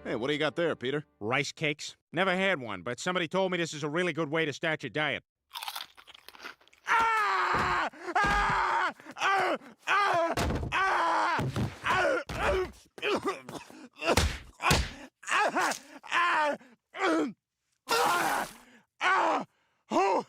Hey, what do you got there, Peter? Rice cakes? Never had one, but somebody told me this is a really good way to start your diet. Ah! Ah! Ah! Ah! Ah! Ah! Ah! Ah! Ah! Ah!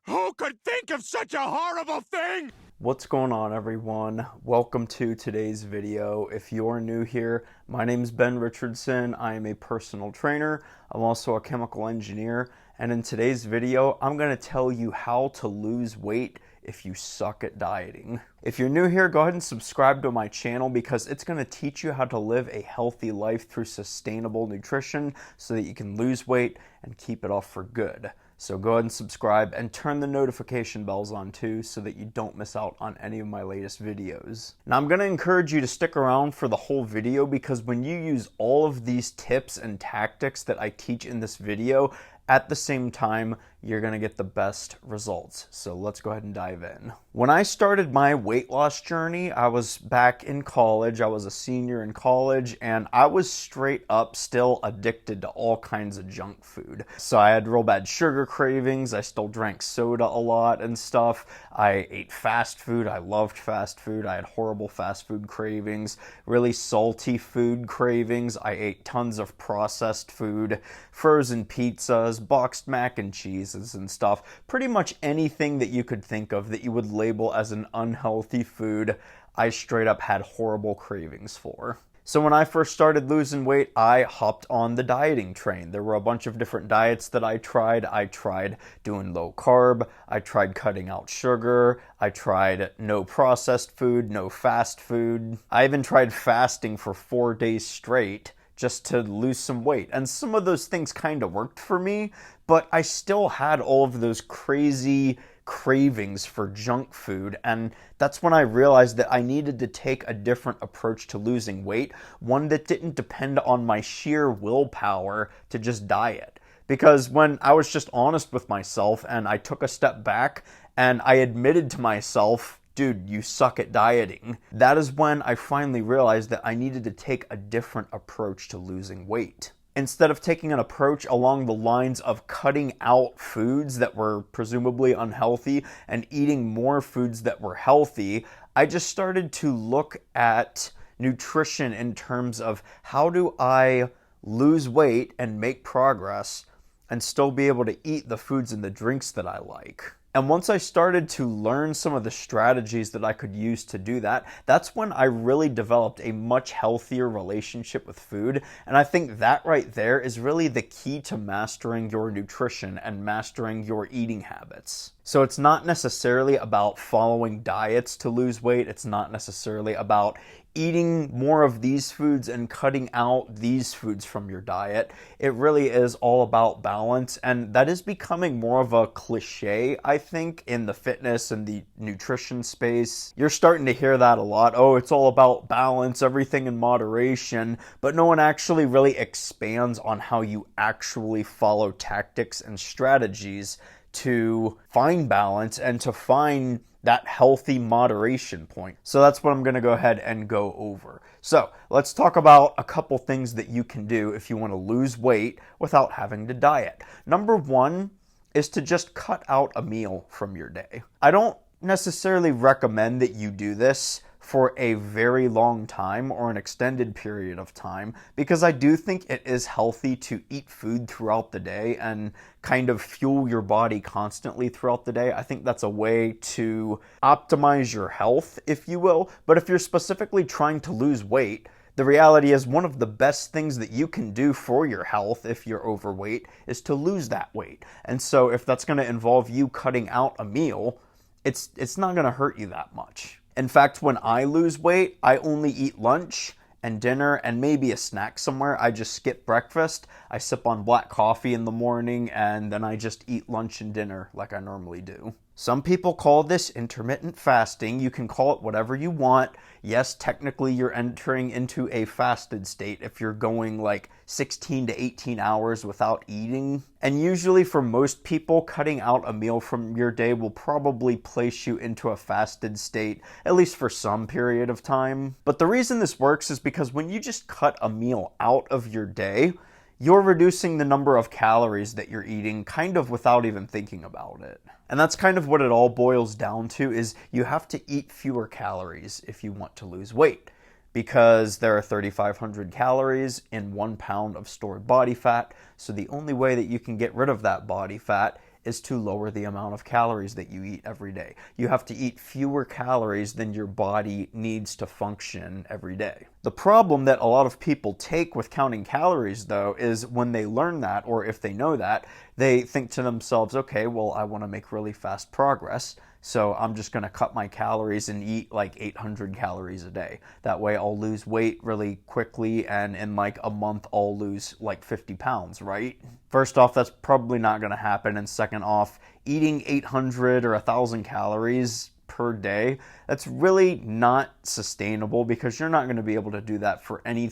Who could think of such a horrible thing? What's going on, everyone? Welcome to today's video. If you're new here, my name is Ben Richardson. I am a personal trainer. I'm also a chemical engineer, and in today's video I'm going to tell you how to lose weight if you suck at dieting. If you're new here, go ahead and subscribe to my channel because it's going to teach you how to live a healthy life through sustainable nutrition so that you can lose weight and keep it off for good. So go ahead and subscribe and turn the notification bells on too so that you don't miss out on any of my latest videos. Now I'm going to encourage you to stick around for the whole video because when you use all of these tips and tactics that I teach in this video at the same time, you're going to get the best results. So let's go ahead and dive in. When I started my weight loss journey, I was back in college. I was a senior in college and I was straight up still addicted to all kinds of junk food. So I had real bad sugar cravings. I still drank soda a lot and stuff. I ate fast food. I loved fast food. I had horrible fast food cravings, really salty food cravings. I ate tons of processed food, frozen pizzas, boxed mac and cheeses and stuff. Pretty much anything that you could think of that you would label as an unhealthy food, I straight up had horrible cravings for. So when I first started losing weight, I hopped on the dieting train. There were a bunch of different diets that I tried. I tried doing low carb. I tried cutting out sugar. I tried no processed food, no fast food. I even tried fasting for 4 days straight just to lose some weight. And some of those things kind of worked for me, but I still had all of those crazy cravings for junk food, and that's when I realized that I needed to take a different approach to losing weight, one that didn't depend on my sheer willpower to just diet. Because when I was just honest with myself and I took a step back and I admitted to myself, dude, you suck at dieting, that is when I finally realized that I needed to take a different approach to losing weight. Instead of taking an approach along the lines of cutting out foods that were presumably unhealthy and eating more foods that were healthy, I just started to look at nutrition in terms of how do I lose weight and make progress and still be able to eat the foods and the drinks that I like. And once I started to learn some of the strategies that I could use to do that, that's when I really developed a much healthier relationship with food. And I think that right there is really the key to mastering your nutrition and mastering your eating habits. So it's not necessarily about following diets to lose weight. It's not necessarily about eating more of these foods and cutting out these foods from your diet. It really is all about balance, and that is becoming more of a cliche, I think, in the fitness and the nutrition space. You're starting to hear that a lot. Oh, it's all about balance, everything in moderation, but no one actually really expands on how you actually follow tactics and strategies to find balance and to find that healthy moderation point. So that's what I'm going to go ahead and go over. So let's talk about a couple things that you can do if you want to lose weight without having to diet. Number one is to just cut out a meal from your day. I don't necessarily recommend that you do this for a very long time or an extended period of time because I do think it is healthy to eat food throughout the day and kind of fuel your body constantly throughout the day. I think that's a way to optimize your health, if you will. But if you're specifically trying to lose weight, the reality is one of the best things that you can do for your health if you're overweight is to lose that weight. And so if that's going to involve you cutting out a meal, it's not going to hurt you that much. In fact, when I lose weight, I only eat lunch and dinner and maybe a snack somewhere. I just skip breakfast. I sip on black coffee in the morning and then I just eat lunch and dinner like I normally do. Some people call this intermittent fasting. You can call it whatever you want. Yes, technically you're entering into a fasted state if you're going like 16 to 18 hours without eating. And usually for most people, cutting out a meal from your day will probably place you into a fasted state, at least for some period of time. But the reason this works is because when you just cut a meal out of your day, you're reducing the number of calories that you're eating kind of without even thinking about it. And that's kind of what it all boils down to, is you have to eat fewer calories if you want to lose weight, because there are 3,500 calories in 1 pound of stored body fat. So the only way that you can get rid of that body fat is to lower the amount of calories that you eat every day. You have to eat fewer calories than your body needs to function every day. The problem that a lot of people take with counting calories, though, is when they learn that, or if they know that, they think to themselves, okay, well, I want to make really fast progress, so I'm just going to cut my calories and eat like 800 calories a day. That way I'll lose weight really quickly, and in like a month I'll lose like 50 pounds, right? First off, that's probably not going to happen. And second off, eating 800 or 1,000 calories per day, that's really not sustainable, because you're not going to be able to do that for any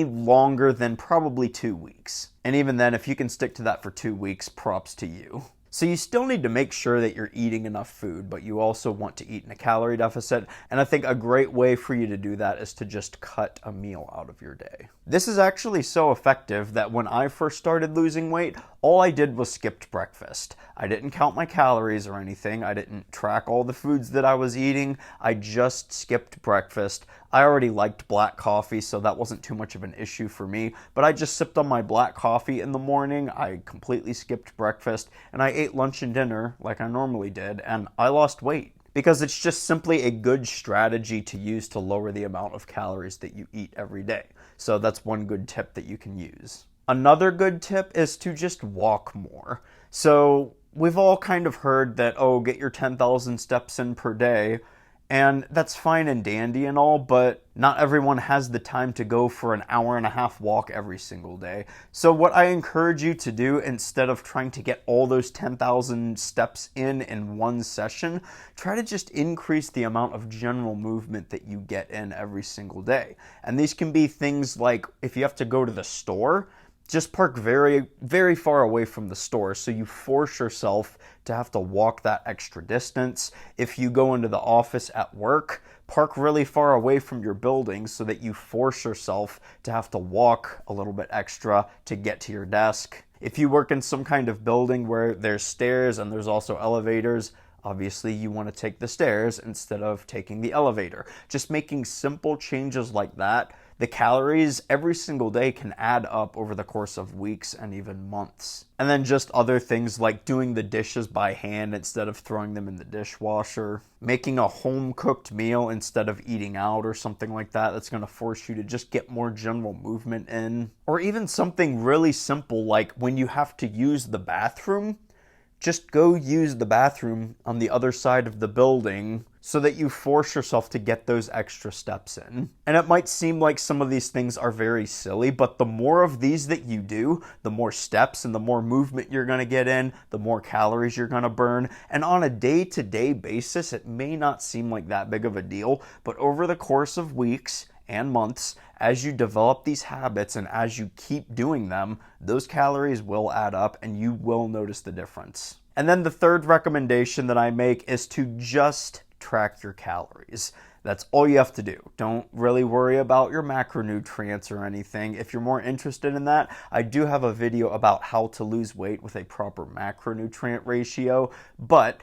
longer than probably 2 weeks. And even then, if you can stick to that for 2 weeks, props to you. So you still need to make sure that you're eating enough food, but you also want to eat in a calorie deficit. And I think a great way for you to do that is to just cut a meal out of your day. This is actually so effective that when I first started losing weight, all I did was skipped breakfast. I didn't count my calories or anything. I didn't track all the foods that I was eating. I just skipped breakfast. I already liked black coffee, so that wasn't too much of an issue for me, but I just sipped on my black coffee in the morning. I completely skipped breakfast, and I ate lunch and dinner like I normally did, and I lost weight. Because it's just simply a good strategy to use to lower the amount of calories that you eat every day. So that's one good tip that you can use. Another good tip is to just walk more. So we've all kind of heard that, oh, get your 10,000 steps in per day. And that's fine and dandy and all, but not everyone has the time to go for an hour-and-a-half walk every single day. So what I encourage you to do, instead of trying to get all those 10,000 steps in one session, try to just increase the amount of general movement that you get in every single day. And these can be things like, if you have to go to the store, just park very, very far away from the store, so you force yourself to have to walk that extra distance. If you go into the office at work, park really far away from your building so that you force yourself to have to walk a little bit extra to get to your desk. If you work in some kind of building where there's stairs and there's also elevators, obviously you want to take the stairs instead of taking the elevator. Just making simple changes like that. The calories every single day can add up over the course of weeks and even months. And then just other things like doing the dishes by hand instead of throwing them in the dishwasher. Making a home-cooked meal instead of eating out or something like that. That's going to force you to just get more general movement in. Or even something really simple like when you have to use the bathroom, just go use the bathroom on the other side of the building so that you force yourself to get those extra steps in. And it might seem like some of these things are very silly, but the more of these that you do, the more steps and the more movement you're going to get in, the more calories you're going to burn. And on a day-to-day basis, it may not seem like that big of a deal, but over the course of weeks and months, as you develop these habits and as you keep doing them, those calories will add up and you will notice the difference. And then the third recommendation that I make is to just track your calories. That's all you have to do. Don't really worry about your macronutrients or anything. If you're more interested in that, I do have a video about how to lose weight with a proper macronutrient ratio, but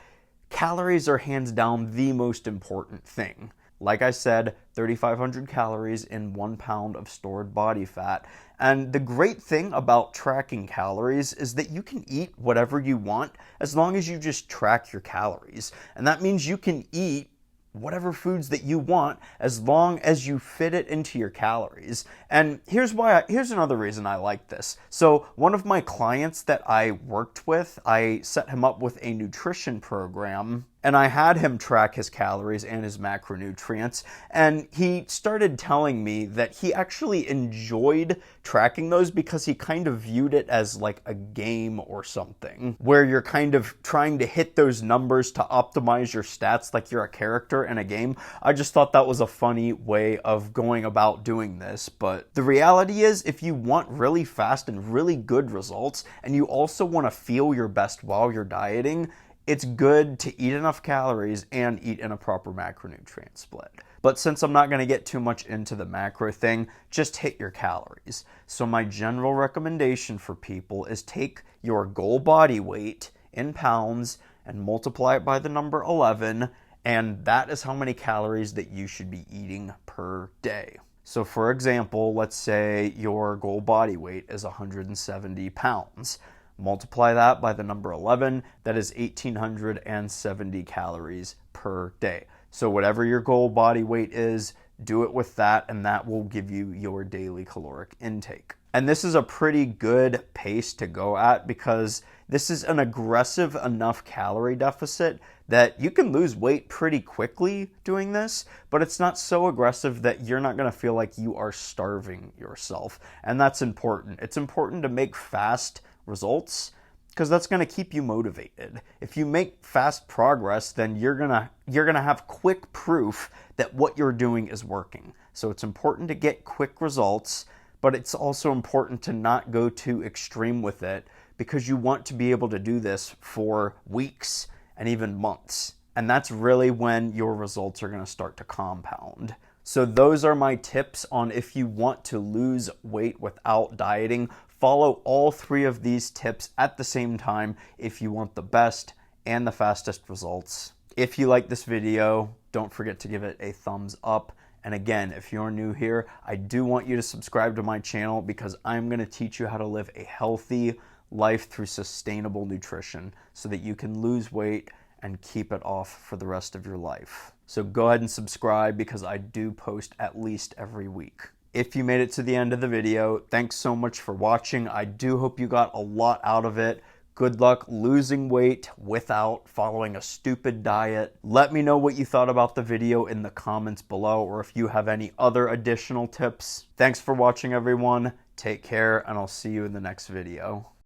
calories are hands down the most important thing. Like I said, 3,500 calories in 1 pound of stored body fat. And the great thing about tracking calories is that you can eat whatever you want as long as you just track your calories. And that means you can eat whatever foods that you want as long as you fit it into your calories. And here's another reason I like this. So one of my clients that I worked with, I set him up with a nutrition program. And I had him track his calories and his macronutrients, and he started telling me that he actually enjoyed tracking those because he kind of viewed it as like a game or something, where you're kind of trying to hit those numbers to optimize your stats like you're a character in a game. I just thought that was a funny way of going about doing this, but the reality is, if you want really fast and really good results, and you also want to feel your best while you're dieting, it's good to eat enough calories and eat in a proper macronutrient split. But since I'm not going to get too much into the macro thing, just hit your calories. So my general recommendation for people is take your goal body weight in pounds and multiply it by the number 11, and that is how many calories that you should be eating per day. So for example, let's say your goal body weight is 170 pounds. Multiply that by the number 11, that is 1,870 calories per day. So whatever your goal body weight is, do it with that, and that will give you your daily caloric intake. And this is a pretty good pace to go at because this is an aggressive enough calorie deficit that you can lose weight pretty quickly doing this, but it's not so aggressive that you're not going to feel like you are starving yourself. And that's important. It's important to make fast results because that's going to keep you motivated. If you make fast progress, then you're going to have quick proof that what you're doing is working. So it's important to get quick results, but it's also important to not go too extreme with it because you want to be able to do this for weeks and even months. And that's really when your results are going to start to compound. So those are my tips on if you want to lose weight without dieting. Follow all 3 of these tips at the same time if you want the best and the fastest results. If you like this video, don't forget to give it a thumbs up. And again, if you're new here, I do want you to subscribe to my channel because I'm going to teach you how to live a healthy life through sustainable nutrition so that you can lose weight and keep it off for the rest of your life. So go ahead and subscribe because I do post at least every week. If you made it to the end of the video, thanks so much for watching. I do hope you got a lot out of it. Good luck losing weight without following a stupid diet. Let me know what you thought about the video in the comments below, or if you have any other additional tips. Thanks for watching, everyone. Take care, and I'll see you in the next video.